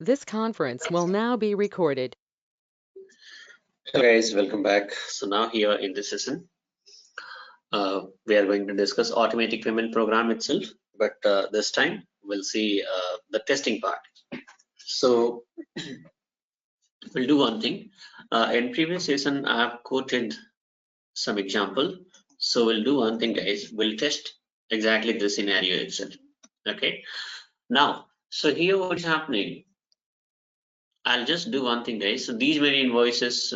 This conference will now be recorded. Hello guys, welcome back. So now here in this session, we are going to discuss automatic payment program itself, but this time we'll see the testing part. So we'll do one thing. In previous session, I have quoted some example. So we'll do one thing, guys. We'll test exactly the scenario itself. Okay. Now, so here what's happening? I'll just do one thing, guys. So these many invoices,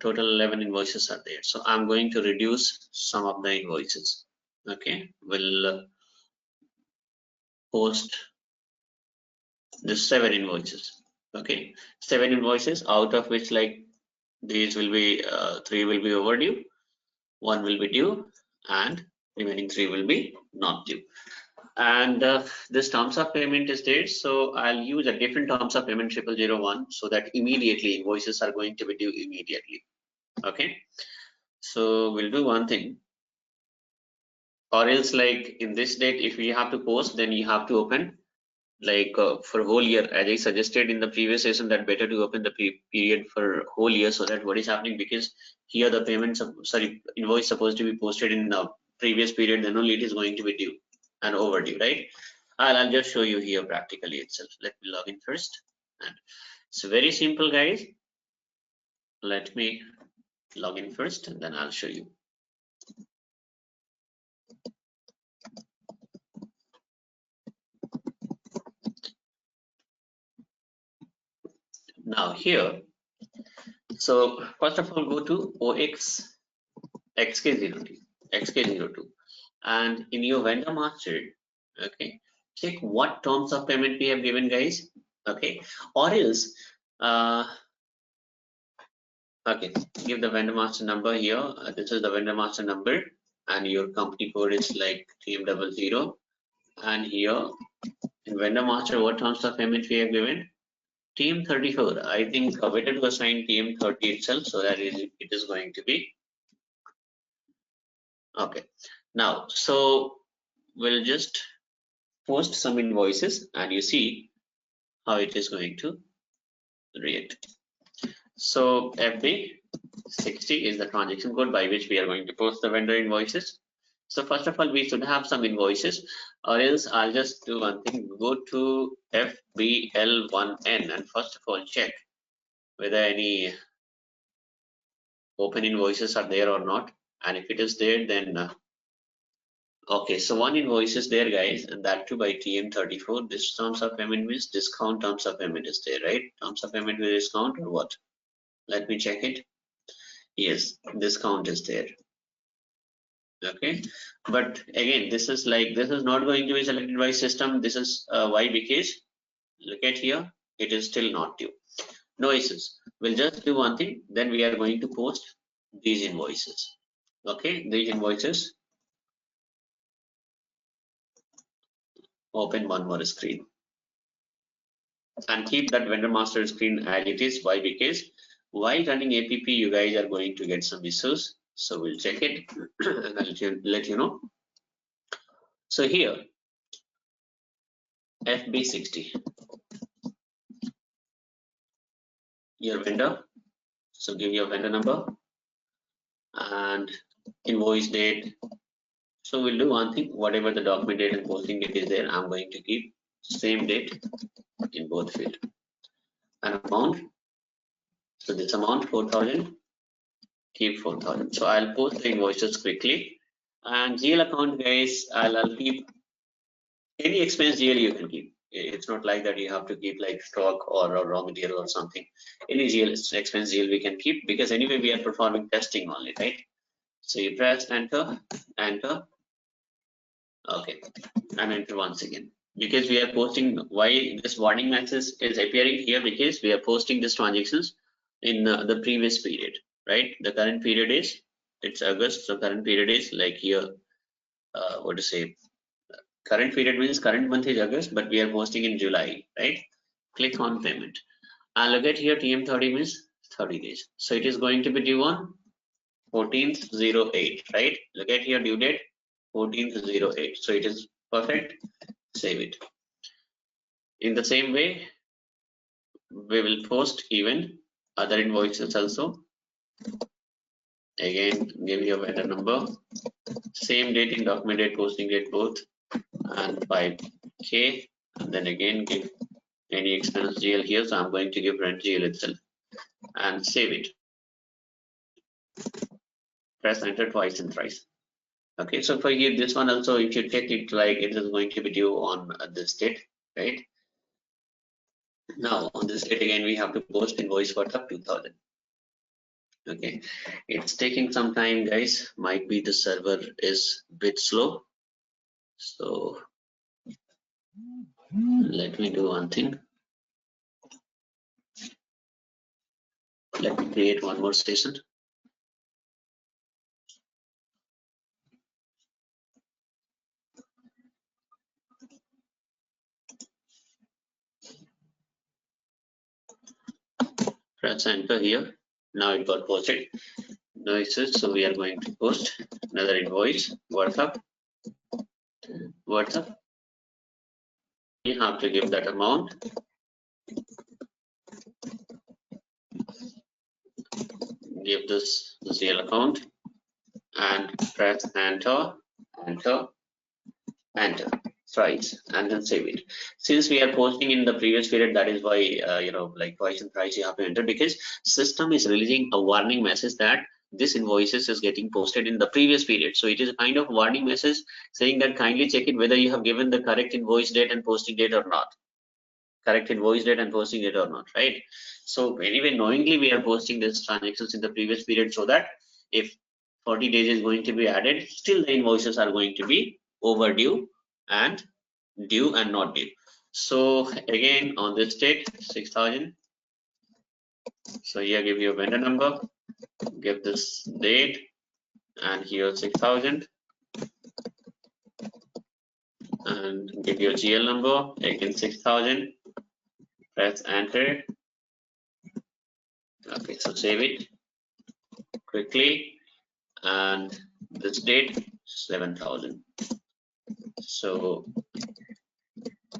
total 11 invoices are there. So I'm going to reduce some of the invoices. Okay, we'll post this 7 invoices. Okay, 7 invoices, out of which like these will be 3 will be overdue, 1 will be due, and remaining 3 will be not due. And this terms of payment is there, so I'll use a different terms of payment 0001 so that immediately invoices are going to be due immediately. Okay, so we'll do one thing, or else like in this date if you have to post, then you have to open like for whole year, as I suggested in the previous session, that better to open the period for whole year, so that what is happening, because here the payments invoice supposed to be posted in the previous period, then only it is going to be due and overdue, right? I'll just show you here practically itself. Let me log in first, and it's very simple, guys. Let me log in first and then I'll show you. Now here, so first of all, go to OX XK02, and in your vendor master, okay, check what terms of payment we have given, guys. Okay, or else okay, give the vendor master number here. This is the vendor master number, and your company code is like TM00, and here in vendor master, what terms of payment we have given? TM34. I think better to assign TM30 itself, so that it is going to be okay. Now, so we'll just post some invoices and you see how it is going to react. So FB60 is the transaction code by which we are going to post the vendor invoices. So first of all, we should have some invoices, or else I'll just do one thing. Go to FBL1N and first of all check whether any open invoices are there or not, and if it is there, then okay, so one invoice is there, guys, and that too by TM34. This terms of payment means discount terms of payment is there, right? Terms of payment with discount or what? Let me check it. Yes, discount is there. Okay, but again, this is not going to be selected by system. This is why? Because look at here, it is still not due. No issues. We'll just do one thing. Then we are going to post these invoices. Okay, these invoices. Open one more screen and keep that vendor master screen as it is. Why? Because while running APP, you guys are going to get some issues. So we'll check it and I'll let you know. So here, FB60, your vendor. So give your vendor number and invoice date. So we'll do one thing. Whatever the document date and posting date is there, I'm going to keep same date in both field. And amount. So this amount 4,000. Keep 4,000. So I'll post the invoices quickly. And GL account, guys, I'll keep any expense GL you can keep. It's not like that you have to keep like stock or raw material or something. Any GL expense GL we can keep, because anyway we are performing testing only, right? So you press enter, enter. Okay, and enter once again. Because we are posting, why this warning message is appearing here? Because we are posting these transactions in the previous period, right? The current period is, it's August, so current period is like here, what to say, current period means current month is August, but we are posting in July, right? Click on payment and look at here, TM30 means 30 days. So it is going to be due on 14th/08, right? Look at here, due date 14th/08. So it is perfect. Save it. In the same way, we will post even other invoices also. Again, give your vendor number, same date in document date, posting date both, and 5K, and then again give any expense GL here. So I'm going to give rent GL itself and save it. Press enter twice and thrice. Okay, so for here, this one also, if you take it like it is going to be due on this date, right? Now on this date again, we have to post invoice worth of 2000. Okay, it's taking some time, guys. Might be the server is a bit slow. So let me do one thing. Let me create one more station. Press enter here. Now it got posted. Invoices. So we are going to post another invoice worth of. You have to give that amount. Give this ZL account and press enter, enter, enter thrice, and then save it. Since we are posting in the previous period, that is why like twice and thrice you have to enter, because system is releasing a warning message that this invoices is getting posted in the previous period. So it is a kind of warning message saying that kindly check it whether you have given the correct invoice date and posting date or not. Correct invoice date and posting date or not, right? So anyway, knowingly we are posting this transactions in the previous period, so that if 40 days is going to be added, still the invoices are going to be overdue and due and not due. So again on this date 6000. So here give your vendor number, give this date, and here 6000, and give your GL number, again 6000. Press enter. Okay, so save it quickly, and this date 7000. So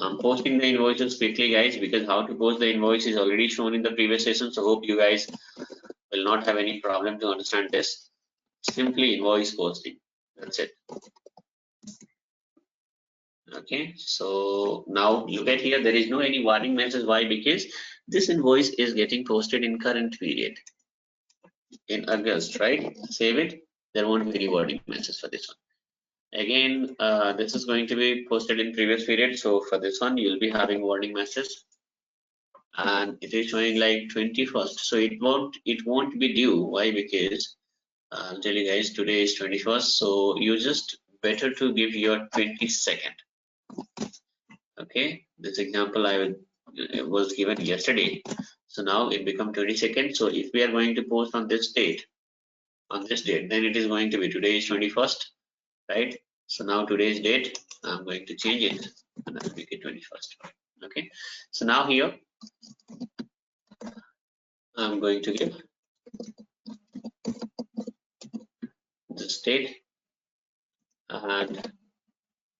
I'm posting the invoices quickly, guys, because how to post the invoice is already shown in the previous session. So hope you guys will not have any problem to understand this. Simply invoice posting, that's it. Okay, so now look at here, there is no any warning message. Why? Because this invoice is getting posted in current period in August, right? Save it. There won't be any warning message for this one. Again, this is going to be posted in previous period. So for this one, you'll be having warning message, and it is showing like 21st. So it won't be due. Why? Because I'll tell you guys, today is 21st. So you just better to give your 22nd. Okay, this example it was given yesterday. So now it become 22nd. So if we are going to post on this date, then it is going to be today is 21st, right? So now today's date, I'm going to change it and I'll make it 21st. Okay, so now here I'm going to give this date and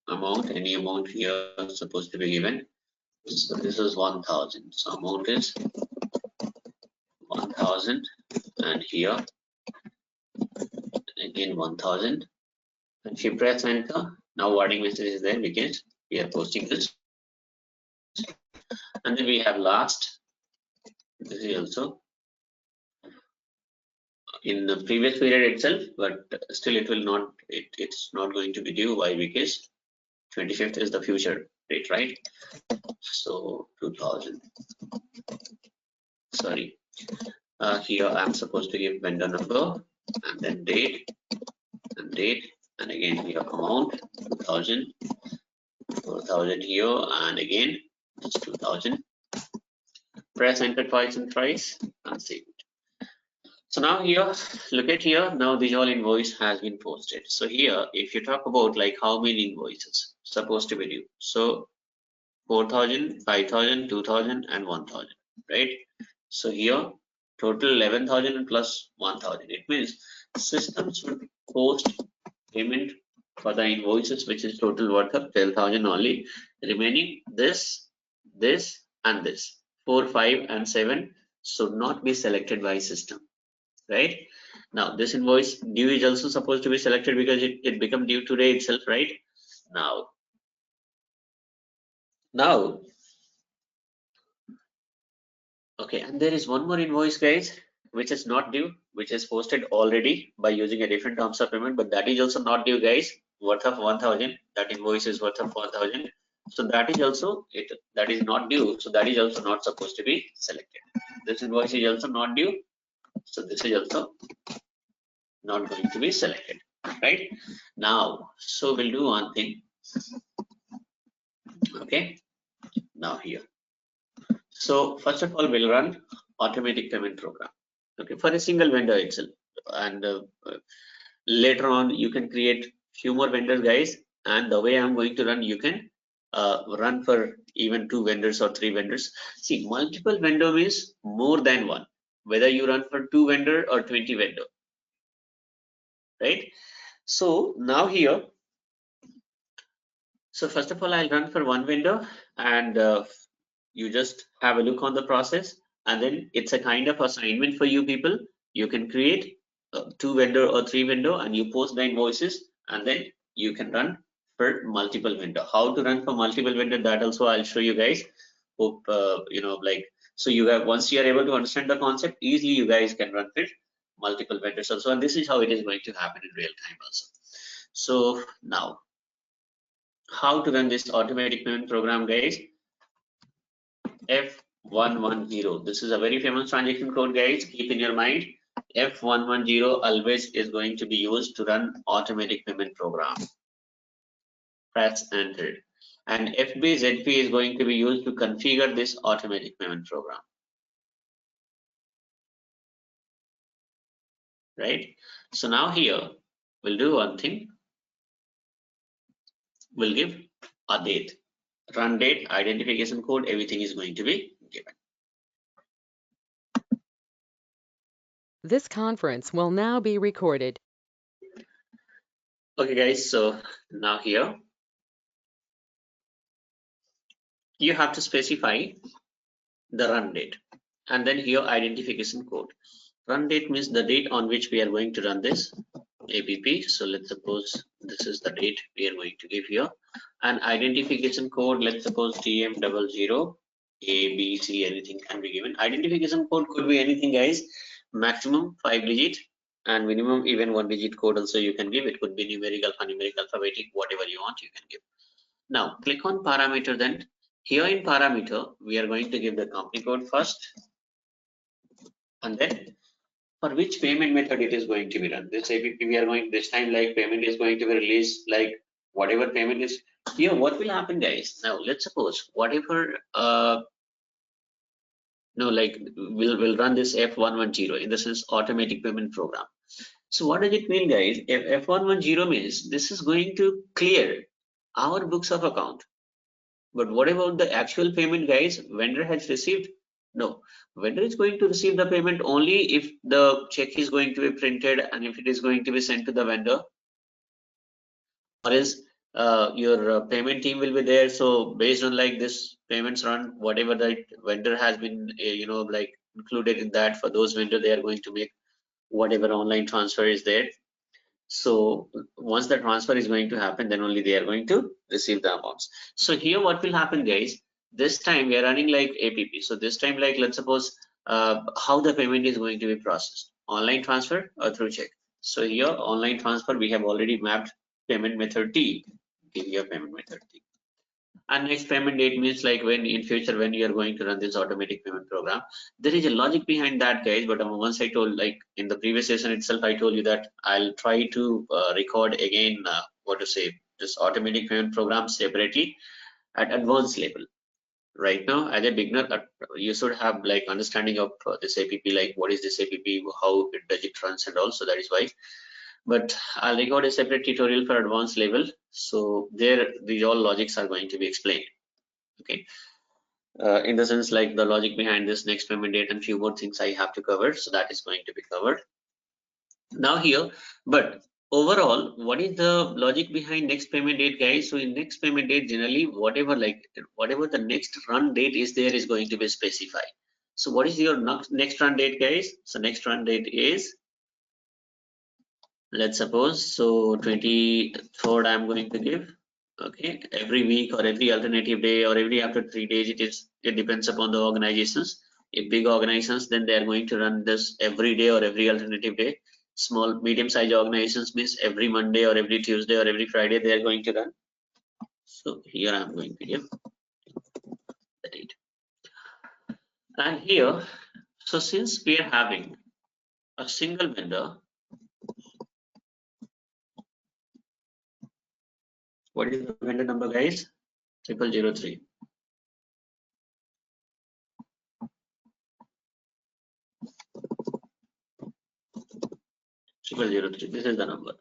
amount, any amount here is supposed to be given. So this is 1000. So amount is 1000, and here again 1000. And if you press enter, now warning message is there because we are posting this. And then we have last. This is also in the previous period itself, but still it will not. It's not going to be due. Why? Because 25th is the future date, right? So 2000. Sorry. Here I'm supposed to give vendor number and then date, and again here amount 2000, 4000 here, and again it's 2000. Press enter twice and thrice and save it. So now here, look at here. Now the whole invoice has been posted. So here, if you talk about like how many invoices supposed to be due, so 4000, 5000, 2000, and 1000, right? So here total 11,000 plus 1,000. It means system should post payment for the invoices which is total worth of 12,000 only, remaining this, and this. 4, 5 and 7 should not be selected by system, right? Now this invoice due is also supposed to be selected because it become due today itself, right? Now, okay, and there is one more invoice, guys, which is not due, which is posted already by using a different terms of payment, but that is also not due, guys, worth of 1000. That invoice is worth of 1000. So that is also that is not due. So that is also not supposed to be selected. This invoice is also not due. So this is also not going to be selected, right? Now, so we'll do one thing. Okay, now here. So first of all, we'll run automatic payment program. Okay, for a single vendor itself, and later on you can create few more vendors, guys. And the way I'm going to run, you can run for even 2 vendors or 3 vendors. See, multiple vendor means more than one. Whether you run for 2 vendor or 20 vendor, right? So now here, so first of all, I'll run for 1 vendor, and you just have a look on the process, and then it's a kind of assignment for you people. You can create 2 vendor or 3 vendor, and you post the invoices, and then you can run for multiple vendor. How to run for multiple vendor, that also I'll show you guys. Hope like, so you have, once you are able to understand the concept, easily you guys can run for multiple vendors also, and this is how it is going to happen in real time also. So now, how to run this automatic payment program, guys? F110. This is a very famous transaction code, guys. Keep in your mind. F110 always is going to be used to run automatic payment program. Press enter. And FBZP is going to be used to configure this automatic payment program. Right? So now here, we'll do one thing. We'll give a date. Run date, identification code, everything is going to be given. This conference will now be recorded. Okay, guys, so now here, you have to specify the run date, and then here identification code. Run date means the date on which we are going to run this APP. So let's suppose this is the date we are going to give here, and identification code, let's suppose TM00 ABC, anything can be given. Identification code could be anything, guys, maximum 5 digit and minimum even 1 digit code also you can give. It could be numeric, alphanumeric, alphabetic, whatever you want you can give. Now click on parameter. Then here in parameter we are going to give the company code first, and then for which payment method it is going to be run. This APP we are going, this time like payment is going to be released, like whatever payment is here. What will happen, guys? Now let's suppose whatever like we'll run this F110 in the sense automatic payment program. So what does it mean, guys? If F110 means this is going to clear our books of account. But what about the actual payment, guys? Vendor has received? No, vendor is going to receive the payment only if the check is going to be printed and if it is going to be sent to the vendor, or else your payment team will be there. So based on like this payments run, whatever that vendor has been like included in that, for those vendor they are going to make whatever online transfer is there. So once the transfer is going to happen, then only they are going to receive the amounts. So here what will happen, guys? This time we are running like APP. So this time, like let's suppose how the payment is going to be processed, online transfer or through check. So here online transfer, we have already mapped payment method T. Give your payment method T. And next payment date means like when in future when you are going to run this automatic payment program. There is a logic behind that, guys, but once I told, like in the previous session itself, I told you that I'll try to record again this automatic payment program separately at advanced level. Right now as a beginner, you should have like understanding of this APP, like what is this APP, how it does it runs and all. So that is why, but I'll record a separate tutorial for advanced level. So there these all logics are going to be explained. Okay, in the sense like the logic behind this next payment date and few more things I have to cover. So that is going to be covered now here. But overall, what is the logic behind next payment date, guys? So in next payment date, generally, whatever the next run date is there is going to be specified. So what is your next run date, guys? So next run date is, let's suppose, so 23rd I'm going to give. Okay, every week or every alternative day or every after 3 days, it depends upon the organizations. If big organizations, then they are going to run this every day or every alternative day. Small medium-sized organizations means every Monday or every Tuesday or every Friday they are going to run. So here I'm going to give the date. And here, so since we are having a single vendor, what is the vendor number, guys? 0003. 0003. This is the number.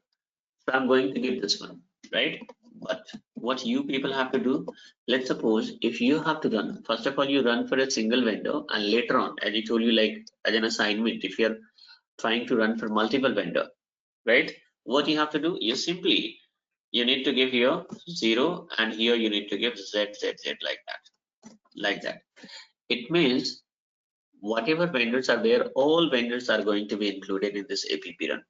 So I'm going to give this one, right? But what you people have to do, let's suppose if you have to run, first of all, you run for a single vendor, and later on, as I told you, like as an assignment, if you're trying to run for multiple vendor, right? What you have to do, you need to give here 0, and here you need to give Z like that. It means whatever vendors are there, all vendors are going to be included in this APP run.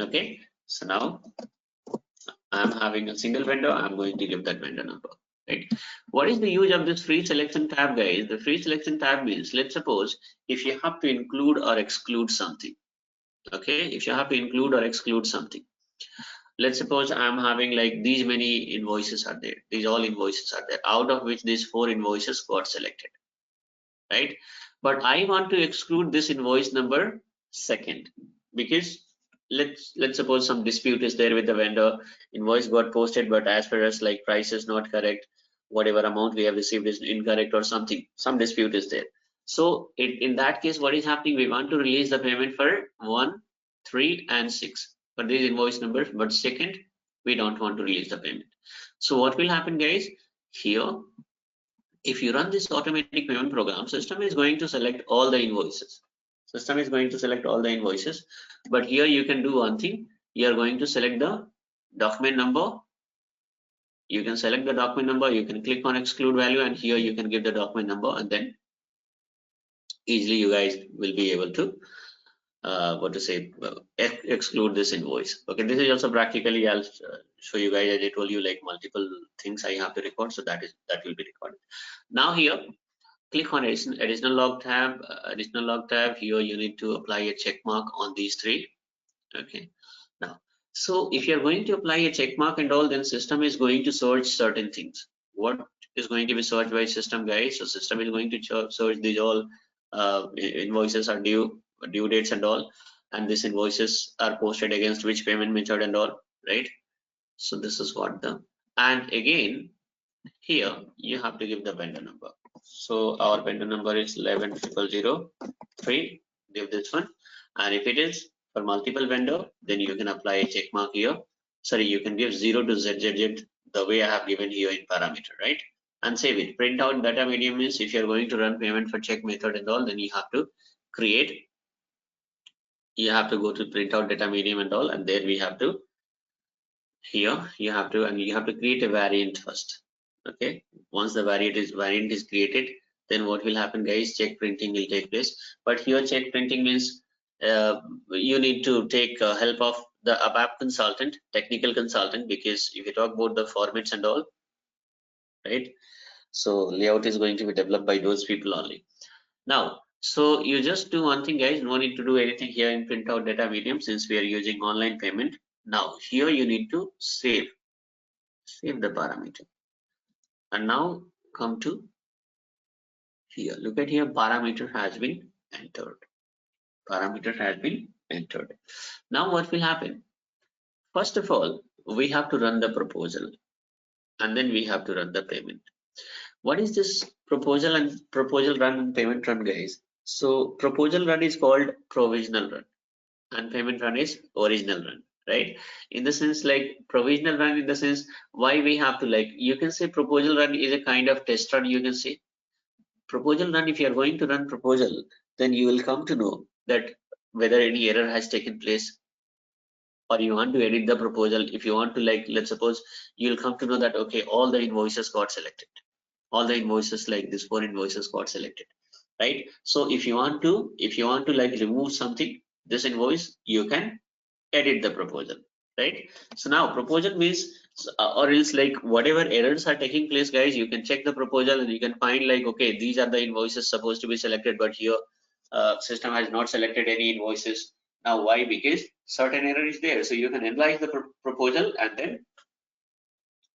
Okay, so now I'm having a single vendor, I'm going to give that vendor number, right? What is the use of this free selection tab, guys? The free selection tab means, let's suppose if you have to include or exclude something, okay? If you have to include or exclude something, let's suppose I'm having like these many invoices are there, these all invoices are there, out of which these 4 invoices got selected, right? But I want to exclude this invoice number second, because let's suppose some dispute is there with the vendor. Invoice got posted, but as per us, like price is not correct, whatever amount we have received is incorrect or something, some dispute is there. So in that case, what is happening, we want to release the payment for 1, 3 and 6 for these invoice numbers, but second we don't want to release the payment. So what will happen, guys? Here, if you run this automatic payment program, system is going to select all the invoices. System is going to select all the invoices, but here you can do one thing. You are going to select the document number. You can select the document number, you can click on exclude value, and here you can give the document number, and then easily you guys will be able to exclude this invoice. Okay, this is also practically, I'll show you guys, as I told you, like multiple things I have to record, so that will be recorded. Now here, click on additional log tab. Here you need to apply a check mark on these 3. Okay, now, so if you're going to apply a check mark and all, then system is going to search certain things. What is going to be searched by system, guys? So system is going to search these all invoices are due dates and all, and these invoices are posted against which payment method and all, right? So this is what and again here you have to give the vendor number. So our vendor number is 110003. Give this one, and if it is for multiple vendor, then you can apply a check mark here. Sorry, you can give 0 to ZZZ the way I have given here in parameter, right? And save it. Print out data medium means if you're going to run payment for check method and all, then you have to go to print out data medium and all, and there we have to, here you have to create a variant first. Okay, once the variant is created, then what will happen, guys? Check printing will take place. But here check printing means you need to take help of the ABAP consultant, technical consultant, because if you talk about the formats and all, right? So layout is going to be developed by those people only. Now, so you just do one thing, guys. No need to do anything here in print out data medium, since we are using online payment. Now here you need to save the parameter, and now come to here. Look at here, parameter has been entered. Now what will happen? First of all, we have to run the proposal, and then we have to run the payment. What is this proposal run and payment run, guys? So proposal run is called provisional run, and payment run is original run, right? In the sense, like provisional run, in the sense, why we have to, like, you can say proposal run is a kind of test run. You can say proposal run, if you are going to run proposal, then you will come to know that whether any error has taken place, or you want to edit the proposal, if you want to, like, let's suppose you'll come to know that okay, all the invoices got selected, all the invoices, like this 4 invoices got selected, right? So if you want to like remove something, this invoice, you can edit the proposal, right? So now proposal means, or else like whatever errors are taking place, guys, you can check the proposal and you can find like, okay, these are the invoices supposed to be selected, but here system has not selected any invoices. Now why? Because certain error is there. So you can analyze the proposal and then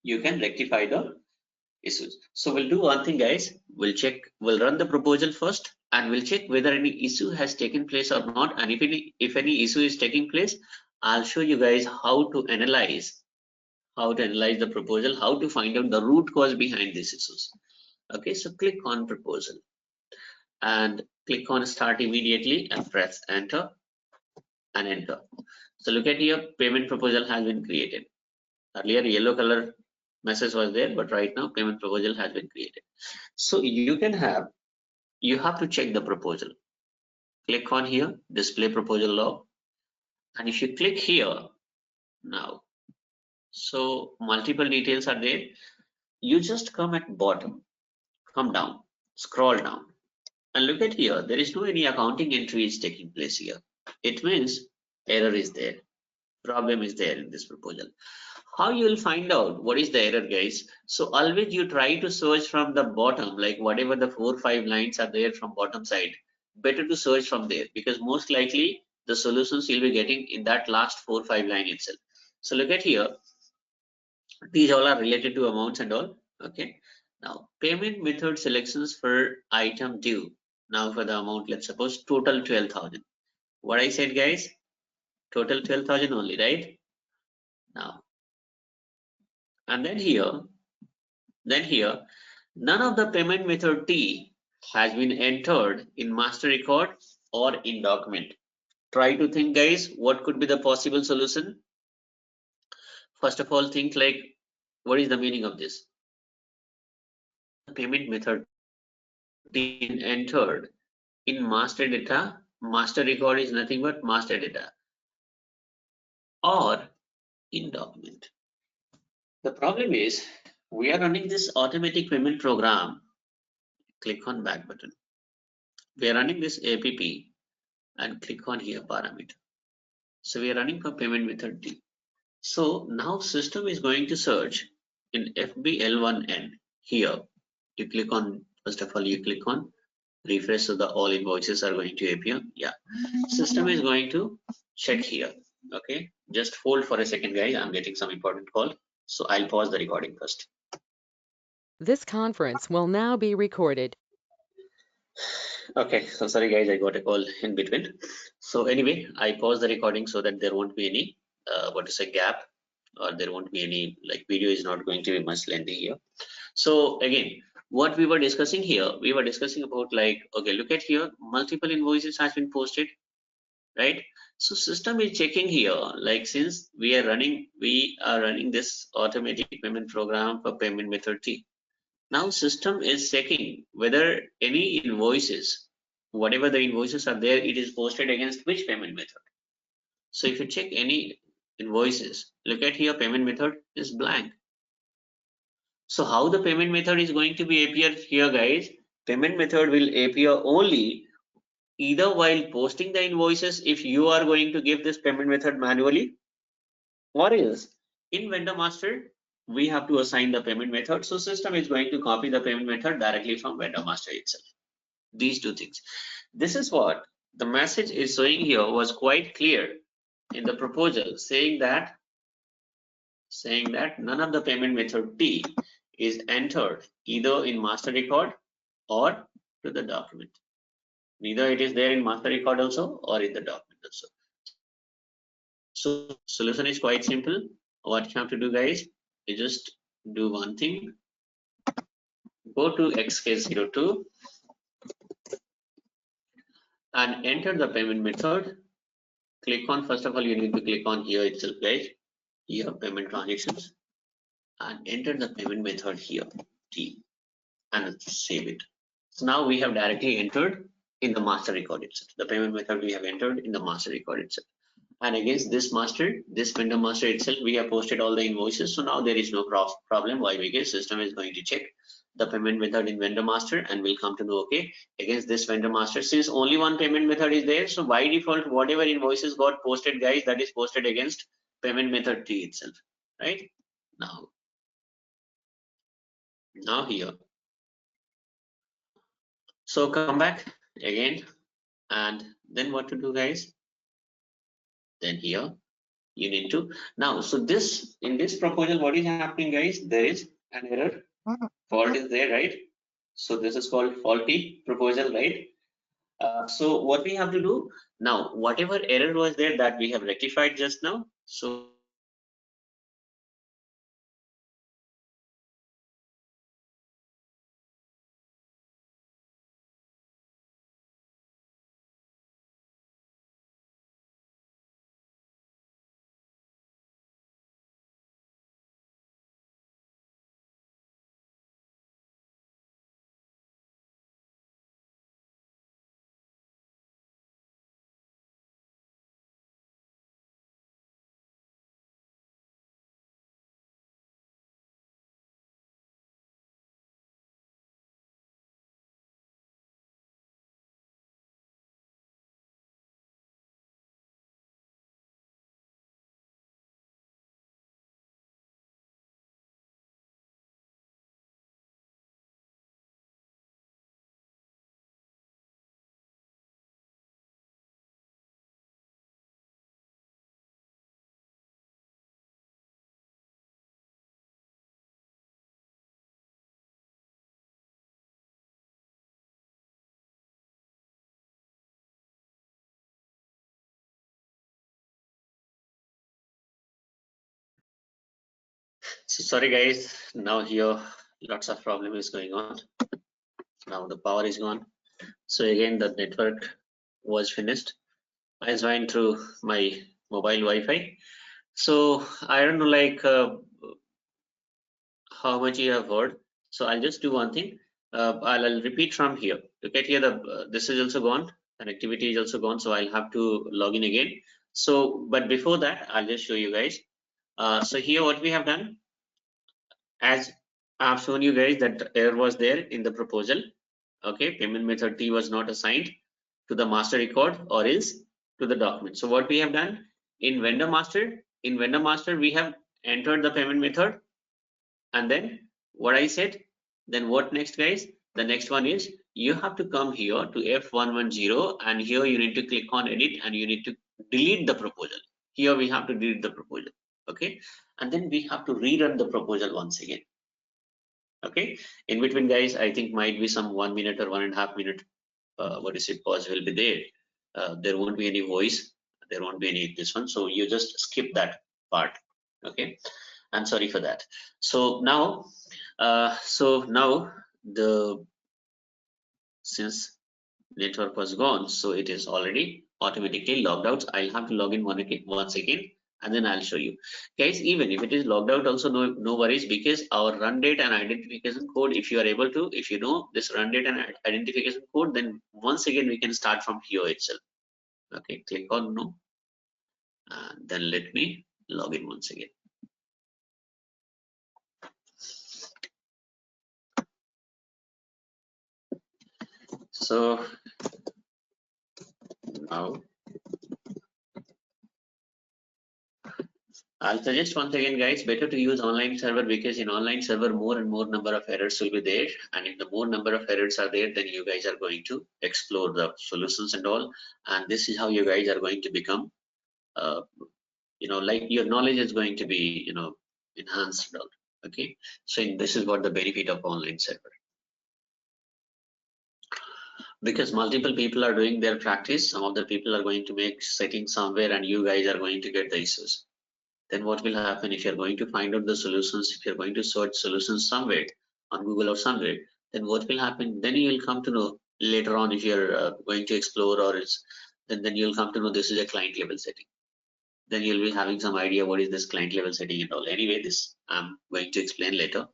you can rectify the issues. So we'll do one thing, guys. We'll run the proposal first and we'll check whether any issue has taken place or not. And if any issue is taking place, I'll show you guys how to analyze the proposal, how to find out the root cause behind these issues. Okay, so click on proposal and click on start immediately and press enter and enter. So look at here, payment proposal has been created. Earlier yellow color message was there, but right now payment proposal has been created. So you have to check the proposal. Click on here, display proposal log, and if you click here now, so multiple details are there. You just come at bottom, come down, scroll down, and look at here. There is no any accounting entry is taking place here. It means error is there, problem is there in this proposal. How you will find out what is the error, guys? So always you try to search from the bottom, like whatever the 4-5 lines are there from bottom side, better to search from there, because most likely the solutions you'll be getting in that last 4-5 line itself. So look at here, these all are related to amounts and all. Okay, now payment method selections for item due. Now for the amount, let's suppose total 12,000. What I said, guys, total 12,000 only, right? Now, and then here, none of the payment method T has been entered in master record or in document. Try to think, guys, what could be the possible solution? First of all, think like, what is the meaning of this? Payment method T entered in master data. Master record is nothing but master data, or in document. The problem is we are running this automatic payment program. Click on back button. We are running this app and click on here parameter. So we are running for payment method D. So now system is going to search in FBL1N. Here you click on, first of all you click on refresh, so the all invoices are going to appear. Yeah, system is going to check here. Okay, just hold for a second, guys. I'm getting some important call, so I'll pause the recording first. This conference will now be recorded. Okay, so sorry guys, I got a call in between. So anyway, I pause the recording so that there won't be any gap, or there won't be any, like, video is not going to be much lengthy here. So again, what we were discussing here, we were discussing about, like, okay, look at here, multiple invoices has been posted, right? So system is checking here, like, since we are running this automatic payment program for payment method T. Now system is checking whether any invoices, whatever the invoices are there, it is posted against which payment method. So if you check any invoices, look at here, payment method is blank. So how the payment method is going to be appear here, guys? Payment method will appear only either while posting the invoices, if you are going to give this payment method manually, or else in vendor master we have to assign the payment method. So system is going to copy the payment method directly from vendor master itself. These two things. This is what the message is showing here, was quite clear in the proposal, saying that none of the payment method T is entered either in master record or to the document. Neither it is there in master record also or in the document also. So solution is quite simple. What you have to do, guys, is just do one thing. Go to XK02 and enter the payment method. Click on, first of all, you need to click on here itself, guys. Here, payment transactions, and enter the payment method here, T, and save it. So now we have directly entered in the master record itself. The payment method we have entered in the master record itself. And against this vendor master itself, we have posted all the invoices. So now there is no problem. Why? Because system is going to check the payment method in vendor master and will come to know, okay, against this vendor master, since only one payment method is there, so by default whatever invoices got posted, guys, that is posted against payment method T itself, right? Now here, so come back again, and then what to do, guys? Then here you need to now, so this in this proposal, what is happening, guys? There is an error, fault is there, right? So this is called faulty proposal, right? So what we have to do now, whatever error was there that we have rectified just now, so sorry guys, now here lots of problem is going on. Now the power is gone, so again the network was finished. I joined through my mobile Wi-Fi, so I don't know like how much you have heard. So I'll just do one thing. I'll repeat from here. Look at here, this is also gone, connectivity is also gone, so I'll have to log in again. So but before that, I'll just show you guys. So here what we have done, as I've shown you guys, that error was there in the proposal. Okay, payment method T was not assigned to the master record or else to the document. So what we have done in vendor master, we have entered the payment method, and then what I said, then what next, guys? The next one is you have to come here to F110, and here you need to click on edit and you need to delete the proposal. Here we have to delete the proposal, okay? And then we have to rerun the proposal once again. Okay, in between, guys, I think might be some 1 minute or 1.5 minute pause will be there. There won't be any voice, there won't be any this one, so you just skip that part. Okay, I'm sorry for that. So now the since network was gone, so it is already automatically logged out. I'll have to log in once again, and then I'll show you, guys. Even if it is logged out also, no worries, because our run date and identification code, if you are able to, if you know this run date and identification code, then once again we can start from here itself. Okay, click on no, and then let me log in once again. So now I'll suggest once again, guys, better to use online server, because in online server more and more number of errors will be there, and if the more number of errors are there, then you guys are going to explore the solutions and all, and this is how you guys are going to become like your knowledge is going to be enhanced and all. Okay, so this is what the benefit of online server, because multiple people are doing their practice. Some of the people are going to make settings somewhere and you guys are going to get the issues. Then what will happen if you're going to find out the solutions, if you're going to search solutions somewhere on Google or somewhere, then what will happen? Then you will come to know later on, if you're going to explore, or it's then you'll come to know this is a client level setting. Then you'll be having some idea what is this client level setting and all. Anyway, this I'm going to explain later.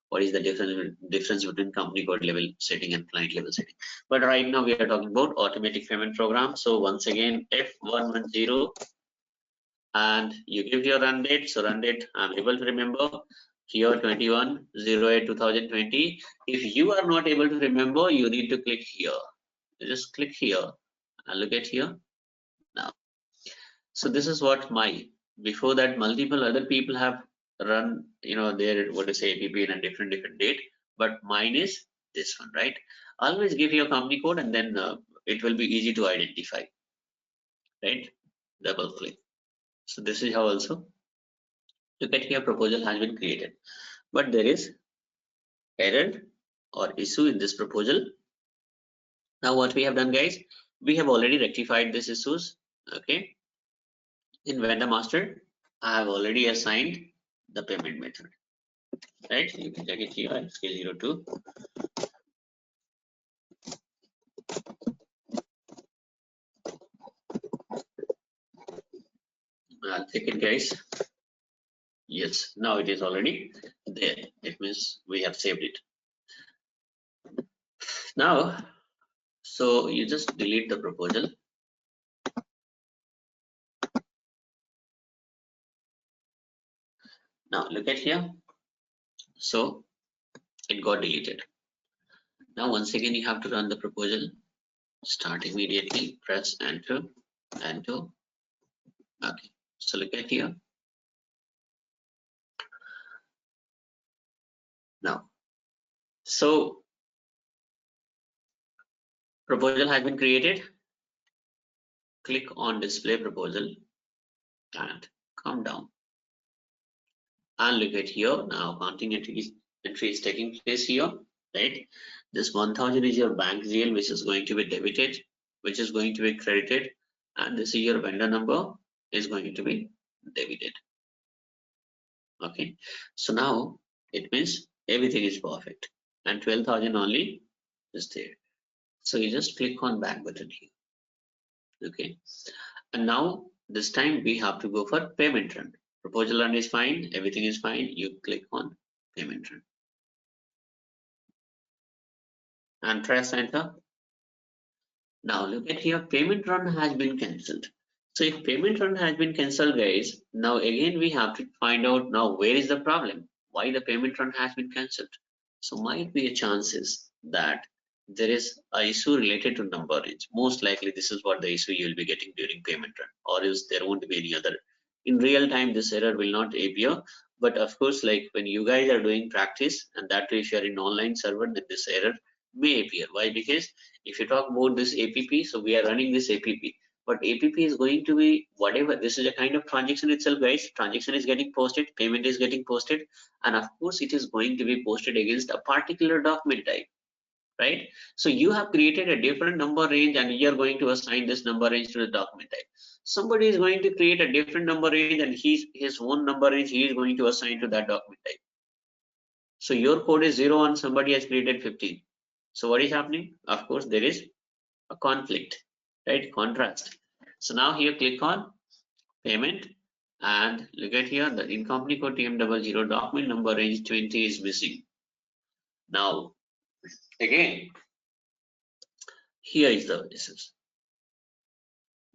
What is the difference between company code level setting and client level setting? But right now we are talking about automatic payment program. So once again, F110, and you give your run date. So run date I'm able to remember here 21/08/2020. If you are not able to remember, you need to click here. You just click here and look at here now. So this is what my, before that multiple other people have run, their what to say APP in a different date, but mine is this one, right? Always give your company code and then it will be easy to identify, right? Double click. So this is how also look at here proposal has been created, but there is error or issue in this proposal. Now what we have done, guys, we have already rectified these issues. Okay, in vendor master I have already assigned the payment method, right? You can check it here at scale 02. I'll check it, guys. Yes, now it is already there. It means we have saved it. Now, so you just delete the proposal. Now look at here. So it got deleted. Now once again you have to run the proposal. Start immediately. Press enter. Enter. Okay. So look at here. Now, so proposal has been created. Click on display proposal and come down. And look at here. Now accounting entry is taking place here, right? This 1000 is your bank GL, which is going to be debited, which is going to be credited, and this is your vendor number is going to be debited. Okay, so now it means everything is perfect, and 12,000 only is there. So you just click on back button here. Okay, and now this time we have to go for payment run. Proposal run is fine, everything is fine. You click on payment run and press enter. Now look at here, payment run has been cancelled. So if payment run has been cancelled, guys, now again we have to find out now where is the problem, why the payment run has been cancelled. So might be a chances that there is a issue related to number range. Most likely this is what the issue you will be getting during payment run, or else there won't be any other. In real time this error will not appear, but of course like when you guys are doing practice, and that way if you are in online server, then this error may appear. Why? Because if you talk about this APP, so we are running this APP, but APP is going to be whatever. This is a kind of transaction itself, guys. Transaction is getting posted, payment is getting posted, and of course it is going to be posted against a particular document type, right? So you have created a different number range and you are going to assign this number range to the document type. Somebody is going to create a different number range and his own number range he is going to assign to that document type. So your code is 01, somebody has created 15. So what is happening? Of course there is a conflict, right? Contrast. So now here click on payment and look at here, the in company code TM00 document number range 20 is missing. Now again, here is the essence.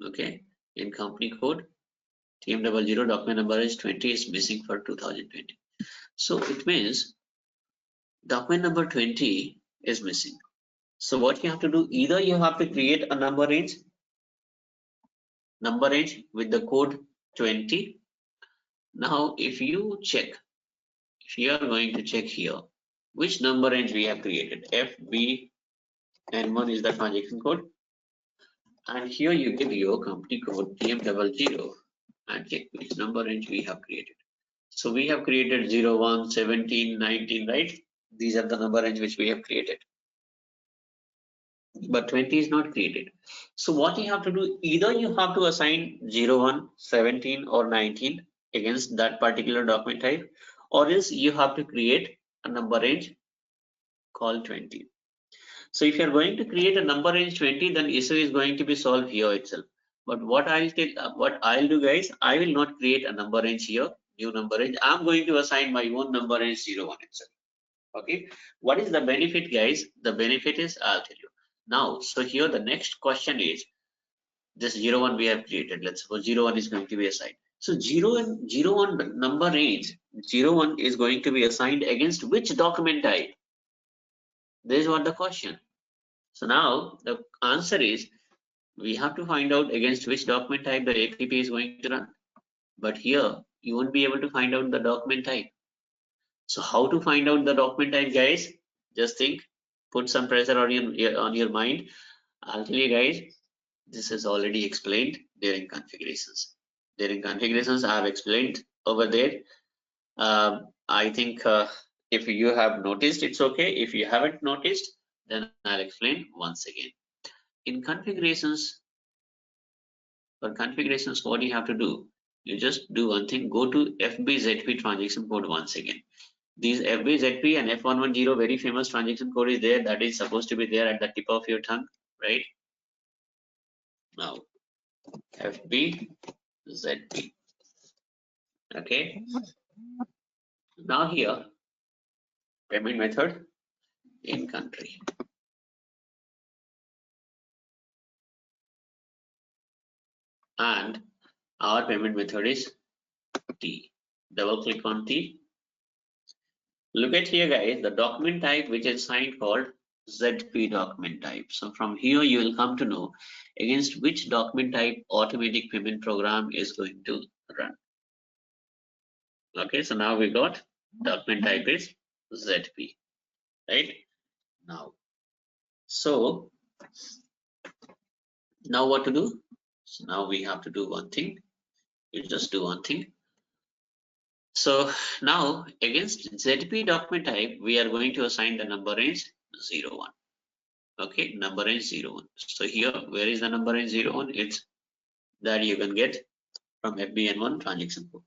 Okay, in company code TM00 document number range 20 is missing for 2020. So it means document number 20 is missing. So what you have to do, either you have to create a number range with the code 20. Now if you check, if you are going to check here which number range we have created, FBN1 is the transaction code, and here you give your company code TM00 and check which number range we have created. So we have created 01, 17, 19, right? These are the number range which we have created, but 20 is not created. So what you have to do, either you have to assign 01, 17 or 19 against that particular document type, or else you have to create a number range called 20. So if you are going to create a number range 20, then issue is going to be solved here itself. But what I'll do, guys, I will not create a number range here, new number range. I'm going to assign my own number range 01 itself. Okay, what is the benefit, guys? The benefit is, I'll tell you now. So here the next question is this 01 we have created. Let's suppose 01 is going to be assigned. So 0 and 01 number range, 01 is going to be assigned against which document type? This is what the question. So now the answer is we have to find out against which document type the APP is going to run. But here you won't be able to find out the document type. So how to find out the document type, guys? Just think, put some pressure on your mind. I'll tell you guys, this is already explained during configurations. During configurations, I have explained over there. I think if you have noticed, it's okay. If you haven't noticed, then I'll explain once again. In configurations, for configurations, what you have to do, you just do one thing, go to FBZP transaction code once again. These FBZP and F110 very famous transaction code is there, that is supposed to be there at the tip of your tongue, right? Now, FBZP, okay? Now here, payment method in country. And our payment method is T. Double click on T. Look at here, guys, the document type which is signed called ZP document type. So from here you will come to know against which document type automatic payment program is going to run. Okay, so now we got document type is ZP, right? Now, so now what to do? So now we have to do one thing. You just do one thing. So now against ZP document type, we are going to assign the number range 01. Okay, number range 01. So here, where is the number range 01? It's that you can get from FBN1 transaction code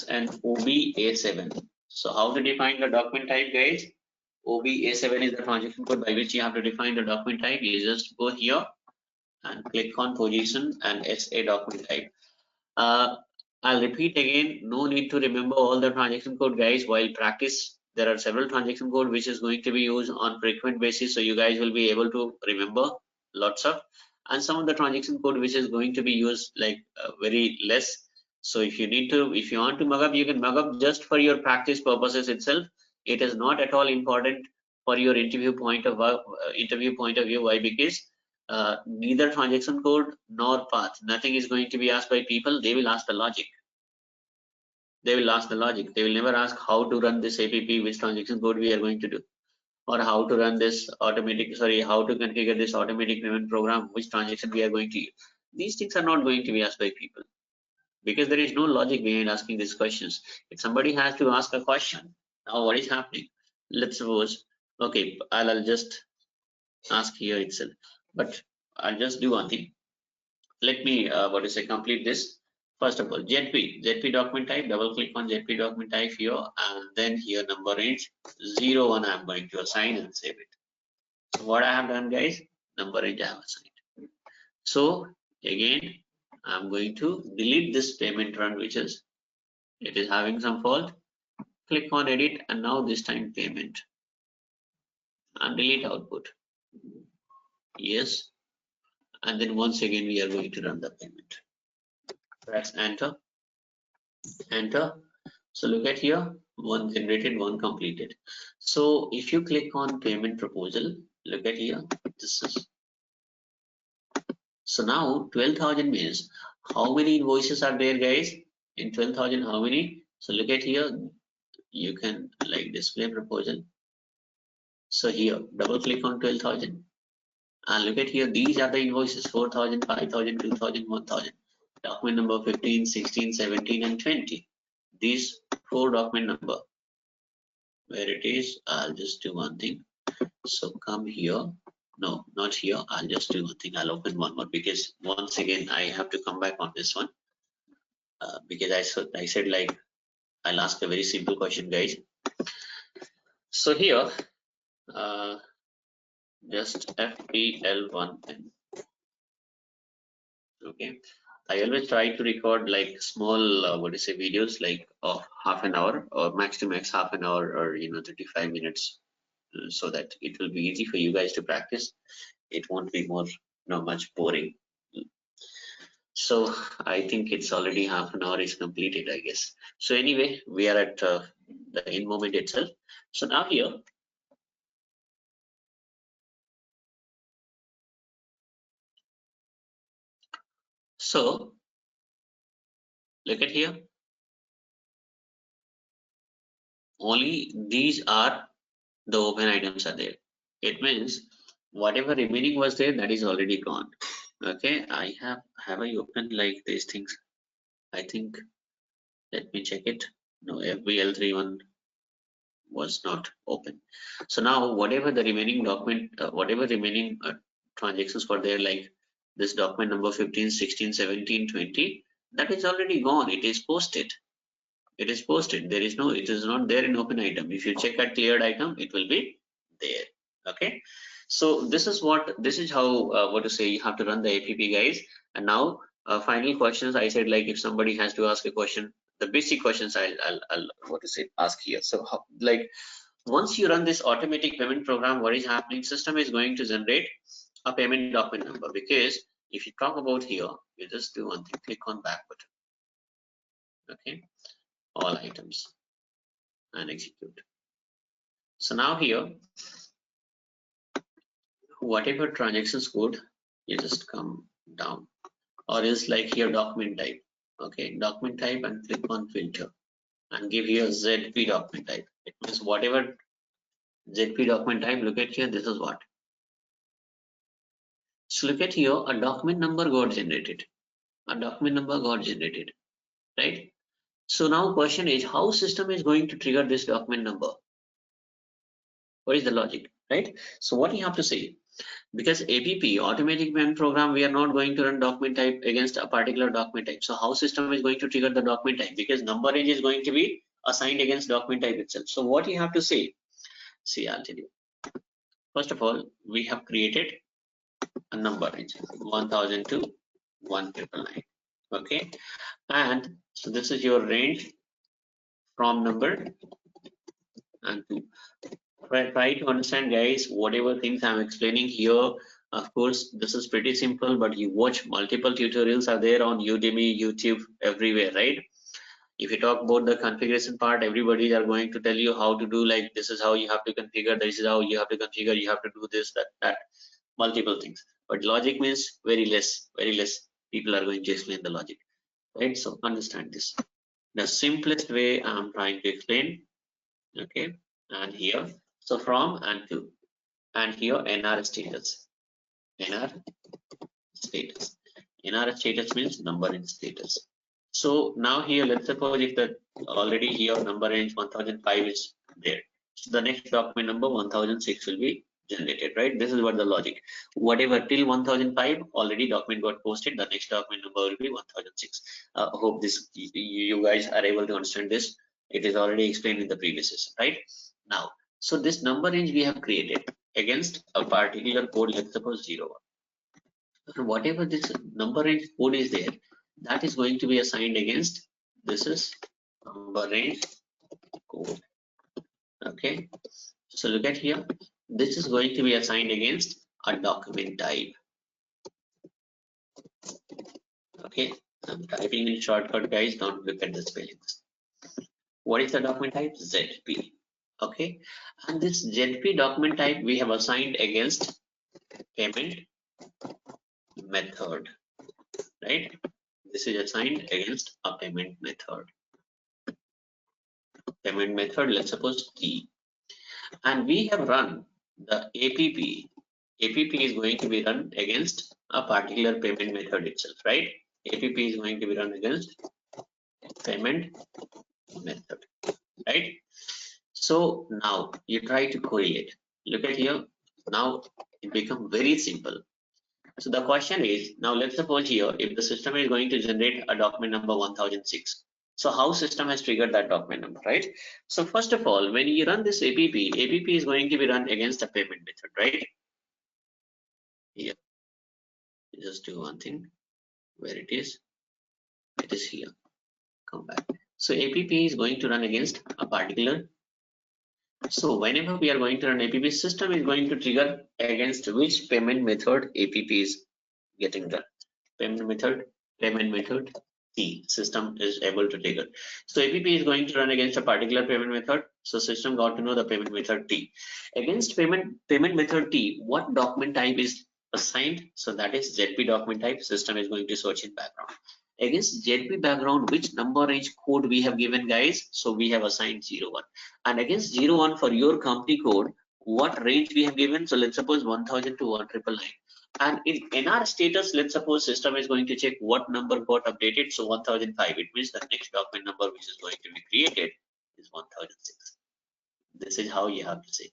/ and OBA7. So how to define the document type, guys? OBA7 is the transaction code by which you have to define the document type. You just go here and click on position and SA document type. I'll repeat again, no need to remember all the transaction code, guys. While practice, there are several transaction code which is going to be used on frequent basis, so you guys will be able to remember lots of, and some of the transaction code which is going to be used like very less. So if you want to mug up, you can mug up just for your practice purposes itself. It is not at all important for your interview point of view. Why? Because neither transaction code nor path, nothing is going to be asked by people. They will ask the logic. They will ask the logic. They will never ask how to run this APP, which transaction code we are going to do, or how to run this how to configure this automatic payment program, which transaction we are going to use. These things are not going to be asked by people because there is no logic behind asking these questions. If somebody has to ask a question, now what is happening? Let's suppose, okay, I'll just ask here itself, but I'll just do one thing. Let me complete this. First of all, ZP document type, double click on ZP document type here, and then here number range 01 I'm going to assign and save it. So what I have done, guys, number range I have assigned. So again, I'm going to delete this payment run, which is it is having some fault. Click on edit, and now this time payment and delete output. Yes, and then once again we are going to run the payment. Press enter. So look at here, one generated, one completed. So if you click on payment proposal, look at here, this is. So now 12,000 means how many invoices are there, guys? In 12,000, how many? So look at here, you can like display proposal. So here, double click on 12,000 and look at here, these are the invoices: 4,000, 5,000, 2,000, 1,000. Document number 15, 16, 17 and 20. These 4 document number, where it is, I'll just do one thing. So come here, no, not here, I'll just do one thing. I'll open one more because once again I have to come back on this one because I said like I'll ask a very simple question, guys. So here just FPL1N. Okay, I always try to record like small videos like of half an hour or max to max half an hour, or 35 minutes, so that it will be easy for you guys to practice. It won't be more much boring. So I think it's already half an hour is completed, I guess. So anyway, we are at the in moment itself. So now here, so look at here, only these are the open items are there. It means whatever remaining was there, that is already gone. Okay, have I opened like these things? I think, let me check it. No, FBL3 one was not open. So now whatever the remaining document, whatever remaining transactions were there, like this document number 15, 16, 17, 20, that is already gone. It is posted. It is posted. There is no, it is not there in open item. If you check at cleared item, it will be there. Okay. So this is how, what to say, you have to run the APP, guys. And now final questions. I said, like, if somebody has to ask a question, the basic questions I'll what to say, ask here. So how, like, once you run this automatic payment program, what is happening? System is going to generate a payment document number, because if you talk about here, you just do one thing, click on back button. Okay, all items and execute. So now here, whatever transactions code, you just come down, or is like here document type. Okay, document type, and click on filter and give here ZP document type. It means whatever ZP document type, look at here, this is what. So look at here, a document number got generated. A document number got generated, right? So now question is, how system is going to trigger this document number? What is the logic, right? So what you have to say, because APP, automatic payment program, we are not going to run document type against a particular document type. So how system is going to trigger the document type? Because number range is going to be assigned against document type itself. So what you have to say, see, I'll tell you. First of all, we have created a number range 1000 to 1999. Okay, and so this is your range from number and to try to understand, guys, whatever things I'm explaining here. Of course, this is pretty simple, but you watch multiple tutorials are there on Udemy, YouTube, everywhere, right? If you talk about the configuration part, everybody are going to tell you how to do, like, this is how you have to configure, this is how you have to configure, you have to do this, that, multiple things. But logic means very less people are going to explain the logic, right? So understand this. The simplest way I'm trying to explain, okay, and here, so from and to, and here NR status. NR status. NR status means number in status. So now here, let's suppose if the already here number range 1005 is there. So the next document number 1006 will be generated, right? This is what the logic. Whatever till 1005 already document got posted, the next document number will be 1006. Hope this you guys are able to understand this. It is already explained in the previous session, right? Now, so this number range we have created against a particular code, let's suppose 01. And whatever this number range code is there, that is going to be assigned against, this is number range code. Okay, so look at here, this is going to be assigned against a document type. Okay, I'm typing in shortcut, guys, don't look at the spellings. What is the document type? ZP. Okay, and this ZP document type we have assigned against payment method, right? This is assigned against a payment method. Payment method, let's suppose T. And we have run the APP. APP is going to be run against a particular payment method itself, right? APP is going to be run against payment method, right? So now you try to query it. Look at here. Now it becomes very simple. So the question is, now let's suppose here, if the system is going to generate a document number 1006. So how system has triggered that document number, right? So first of all, when you run this APP is going to be run against a payment method, right? Here, just do one thing, where it is here, come back. So APP is going to run against a particular. So whenever we are going to run APP, system is going to trigger against which payment method APP is getting done. Payment method payment method T. System is able to trigger. So APP is going to run against a particular payment method. So system got to know the payment method T. Against payment method T, what document type is assigned? So that is ZP document type. System is going to search in background. Against ZP background, which number range code we have given, guys? So we have assigned 01. And against 01 for your company code, what range we have given? So let's suppose 1000 to 1999. And in NR status, let's suppose system is going to check what number got updated. So 1005, it means the next document number which is going to be created is 1006. This is how you have to say.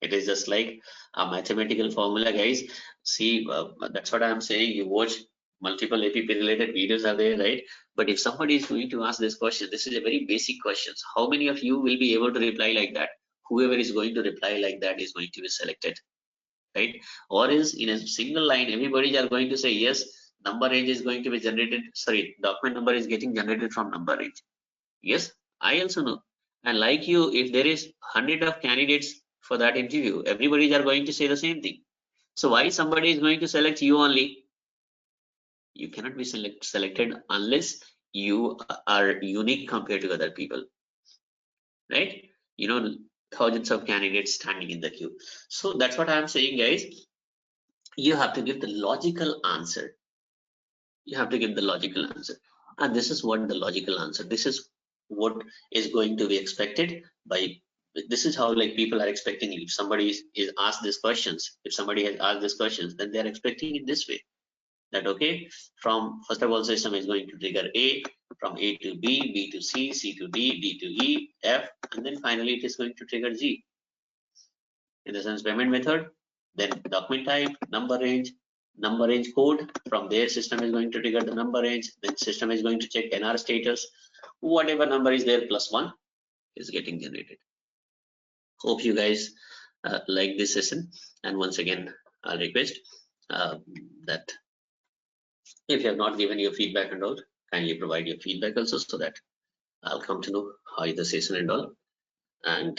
It is just like a mathematical formula, guys. See, that's what I'm saying. You watch multiple APP related videos are there, right? But if somebody is going to ask this question, this is a very basic question. How many of you will be able to reply like that? Whoever is going to reply like that is going to be selected, right? Or is in a single line, everybody are going to say yes, number range is going to be generated. Sorry, document number is getting generated from number range. Yes, I also know. And like you, if there is 100 of candidates for that interview, everybody are going to say the same thing. So why somebody is going to select you only? You cannot be selected unless you are unique compared to other people, right? You know, thousands of candidates standing in the queue. So that's what I'm saying, guys. You have to give the logical answer. You have to give the logical answer. And this is what the logical answer. This is what is going to be expected by, this is how like people are expecting. If somebody is asked these questions, if somebody has asked these questions, then they're expecting in this way. That okay, from first of all, system is going to trigger A, from A to B, B to C, C to D, D to E, F, and then finally it is going to trigger G. In the sense payment method, then document type, number range code. From there, system is going to trigger the number range. Then system is going to check NR status. Whatever number is there plus 1 is getting generated. Hope you guys like this session. And once again, I'll request that if you have not given your feedback and all, kindly provide your feedback also, so that I'll come to know how is the session and all. And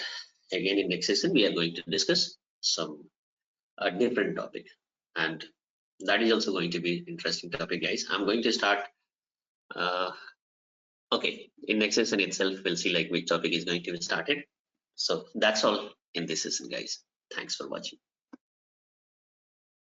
again, in next session, we are going to discuss some different topic, and that is also going to be interesting topic, guys. I'm going to start okay, in next session itself we'll see like which topic is going to be started. So that's all in this session, guys. Thanks for watching.